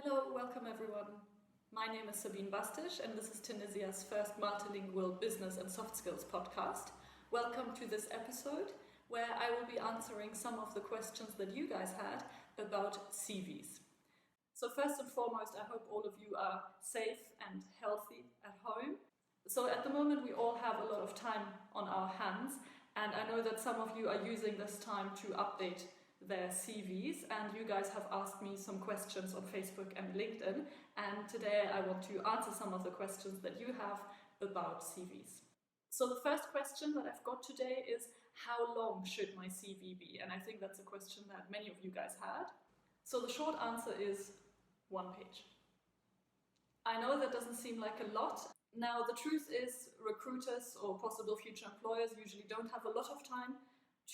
Hello, welcome everyone. My name is Sabine Bastisch and this is Tunisia's first multilingual business and soft skills podcast. Welcome to this episode where I will be answering some of the questions that you guys had about CVs. So first and foremost, I hope all of you are safe and healthy at home. So at the moment we all have a lot of time on our hands, and I know that some of you are using this time to update their CVs, and you guys have asked me some questions on Facebook and LinkedIn, and today I want to answer some of the questions that you have about CVs. So the first question that I've got today is, how long should my CV be? And I think that's a question that many of you guys had. So the short answer is 1 page. I know that doesn't seem like a lot. Now the truth is, recruiters or possible future employers usually don't have a lot of time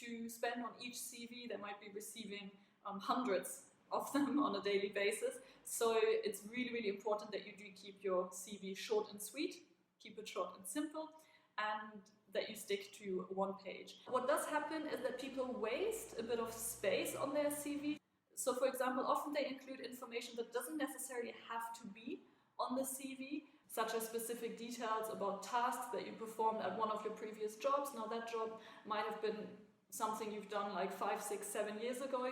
to spend on each CV. They might be receiving hundreds of them on a daily basis. So it's really, really important that you do keep your CV short and sweet, keep it short and simple, and that you stick to 1 page. What does happen is that people waste a bit of space on their CV. So for example, often they include information that doesn't necessarily have to be on the CV, such as specific details about tasks that you performed at one of your previous jobs. Now that job might have been something you've done like 5, 6, 7 years ago,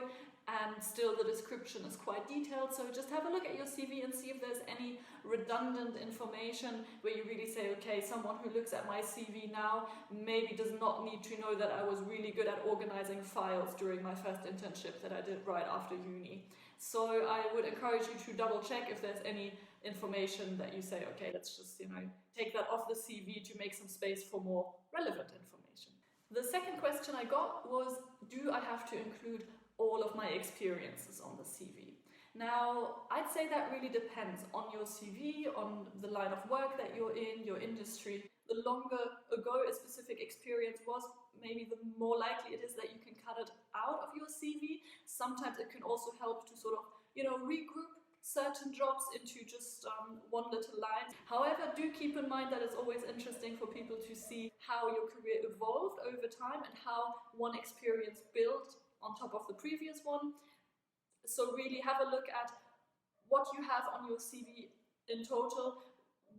and still the description is quite detailed. So just have a look at your CV and see if there's any redundant information where you really say, okay, someone who looks at my CV now maybe does not need to know that I was really good at organizing files during my first internship that I did right after uni. So I would encourage you to double check if there's any information that you say, okay, let's just, take that off the CV to make some space for more relevant information. The second question I got was, do I have to include all of my experiences on the CV? Now, I'd say that really depends on your CV, on the line of work that you're in, your industry. The longer ago a specific experience was, maybe the more likely it is that you can cut it out of your CV. Sometimes it can also help to sort of, regroup certain jobs into just one little line. However, do keep in mind that it's always interesting for people to see how your career evolved over time and how one experience built on top of the previous one. So really have a look at what you have on your CV in total,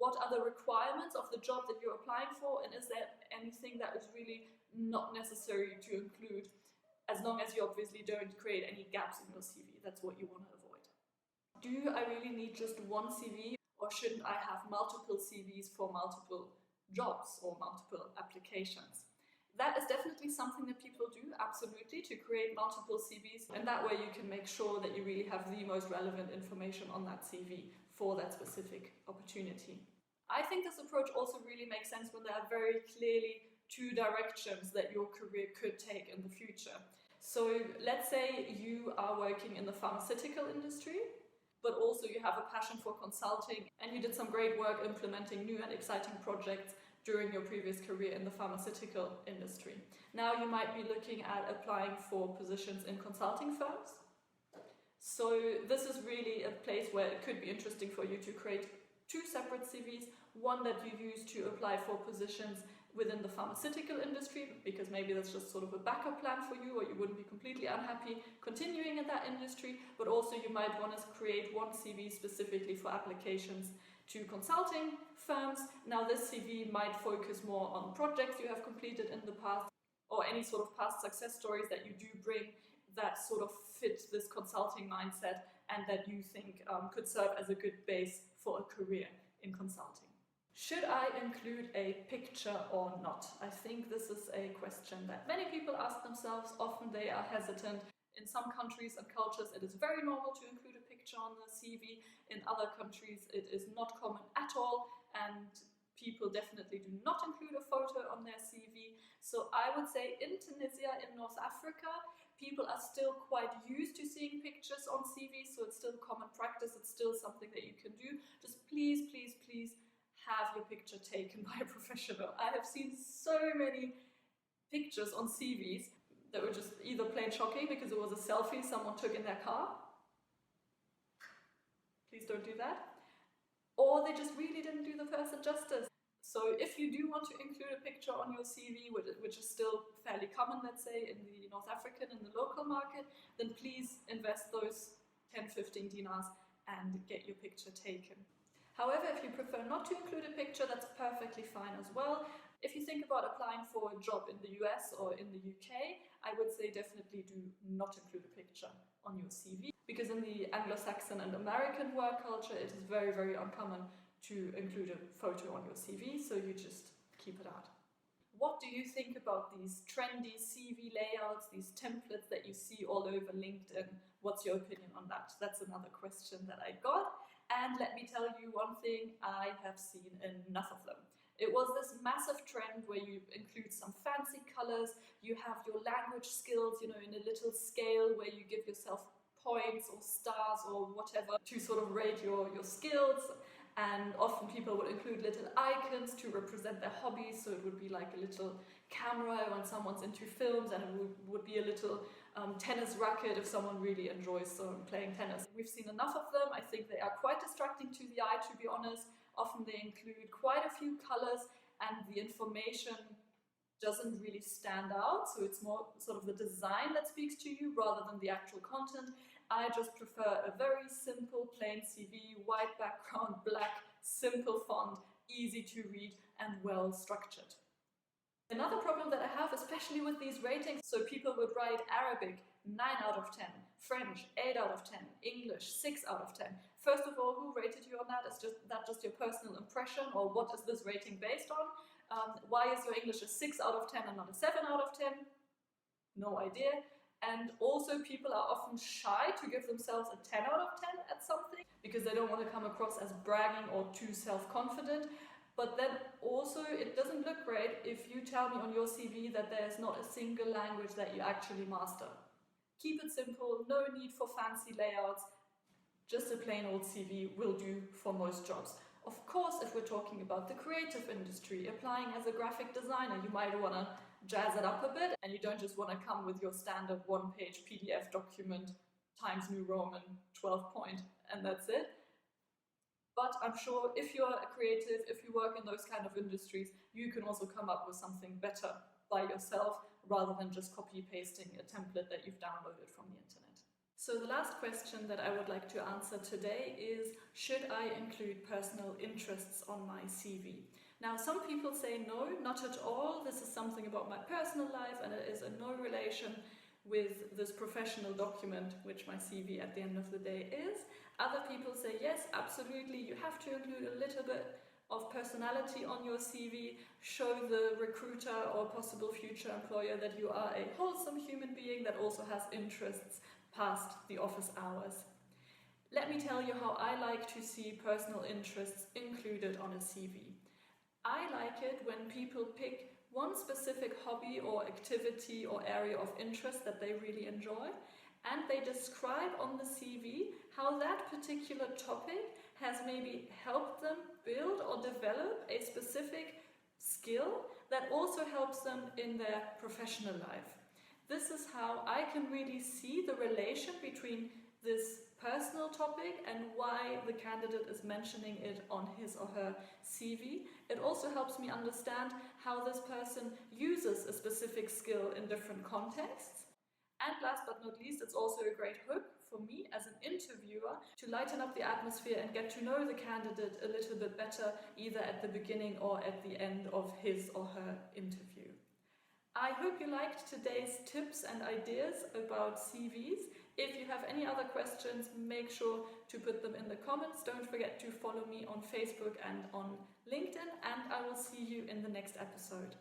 what are the requirements of the job that you're applying for, and is there anything that is really not necessary to include, as long as you obviously don't create any gaps in your CV. That's what you want to avoid. Do I really need just one CV, or shouldn't I have multiple CVs for multiple jobs or multiple applications? That is definitely something that people do, absolutely, to create multiple CVs, and that way you can make sure that you really have the most relevant information on that CV for that specific opportunity. I think this approach also really makes sense when there are very clearly 2 directions that your career could take in the future. So let's say you are working in the pharmaceutical industry, but also you have a passion for consulting and you did some great work implementing new and exciting projects during your previous career in the pharmaceutical industry. Now you might be looking at applying for positions in consulting firms. So this is really a place where it could be interesting for you to create 2 separate CVs, one that you use to apply for positions within the pharmaceutical industry, because maybe that's just sort of a backup plan for you, or you wouldn't be completely unhappy continuing in that industry, but also you might want to create one CV specifically for applications to consulting firms. Now this CV might focus more on projects you have completed in the past, or any sort of past success stories that you do bring that sort of fit this consulting mindset and that you think could serve as a good base for a career in consulting. Should I include a picture or not? I think this is a question that many people ask themselves. Often they are hesitant. In some countries and cultures it is very normal to include a picture on the CV. In other countries it is not common at all, and people definitely do not include a photo on their CV. So I would say in Tunisia, in North Africa, people are still quite used to seeing pictures on CVs, so it's still common practice, it's still something that you can do. Just please, please, please have your picture taken by a professional. I have seen so many pictures on CVs that were just either plain shocking because it was a selfie someone took in their car. Please don't do that. Or they just really didn't do the person justice. So if you do want to include a picture on your CV, which is still fairly common, let's say, in the North African and the local market, then please invest those 10, 15 dinars and get your picture taken. However, if you prefer not to include a picture, that's perfectly fine as well. If you think about applying for a job in the US or in the UK, I would say definitely do not include a picture on your CV, because in the Anglo-Saxon and American work culture, it is very, very uncommon to include a photo on your CV, so you just keep it out. What do you think about these trendy CV layouts, these templates that you see all over LinkedIn? What's your opinion on that? That's another question that I got. And let me tell you one thing, I have seen enough of them. It was this massive trend where you include some fancy colors, you have your language skills, in a little scale where you give yourself points or stars or whatever to sort of rate your skills. And often people would include little icons to represent their hobbies, so it would be like a little camera when someone's into films, and it would be a little tennis racket if someone really enjoys playing tennis. We've seen enough of them. I think they are quite distracting to the eye, to be honest. Often they include quite a few colors and the information doesn't really stand out, so it's more sort of the design that speaks to you rather than the actual content. I just prefer a very simple, plain CV, white background, black, simple font, easy to read and well structured. Another problem that I have, especially with these ratings, so people would write Arabic 9 out of 10, French 8 out of 10, English 6 out of 10. First of all, who rated you on that? Is that just your personal impression, or what is this rating based on? Why is your English a 6 out of 10 and not a 7 out of 10? No idea. And also people are often shy to give themselves a 10 out of 10 at something because they don't want to come across as bragging or too self-confident. But then also it doesn't look great if you tell me on your CV that there's not a single language that you actually master. Keep it simple, no need for fancy layouts, just a plain old CV will do for most jobs. Of course, if we're talking about the creative industry, applying as a graphic designer, you might want to jazz it up a bit, and you don't just want to come with your standard one-page PDF document, Times New Roman, 12 point, and that's it. But I'm sure if you're a creative, if you work in those kind of industries, you can also come up with something better by yourself rather than just copy-pasting a template that you've downloaded from the internet. So the last question that I would like to answer today is, should I include personal interests on my CV? Now, some people say no, not at all. This is something about my personal life and it is in no relation with this professional document, which my CV at the end of the day is. Other people say yes, absolutely, you have to include a little bit of personality on your CV, show the recruiter or possible future employer that you are a wholesome human being that also has interests past the office hours. Let me tell you how I like to see personal interests included on a CV. I like it when people pick one specific hobby or activity or area of interest that they really enjoy, and they describe on the CV how that particular topic has maybe helped them build or develop a specific skill that also helps them in their professional life. This is how I can really see the relation between this personal topic and why the candidate is mentioning it on his or her CV. It also helps me understand how this person uses a specific skill in different contexts. And last but not least, it's also a great hook for me as an interviewer to lighten up the atmosphere and get to know the candidate a little bit better, either at the beginning or at the end of his or her interview. I hope you liked today's tips and ideas about CVs. If you have any other questions, make sure to put them in the comments. Don't forget to follow me on Facebook and on LinkedIn, and I will see you in the next episode.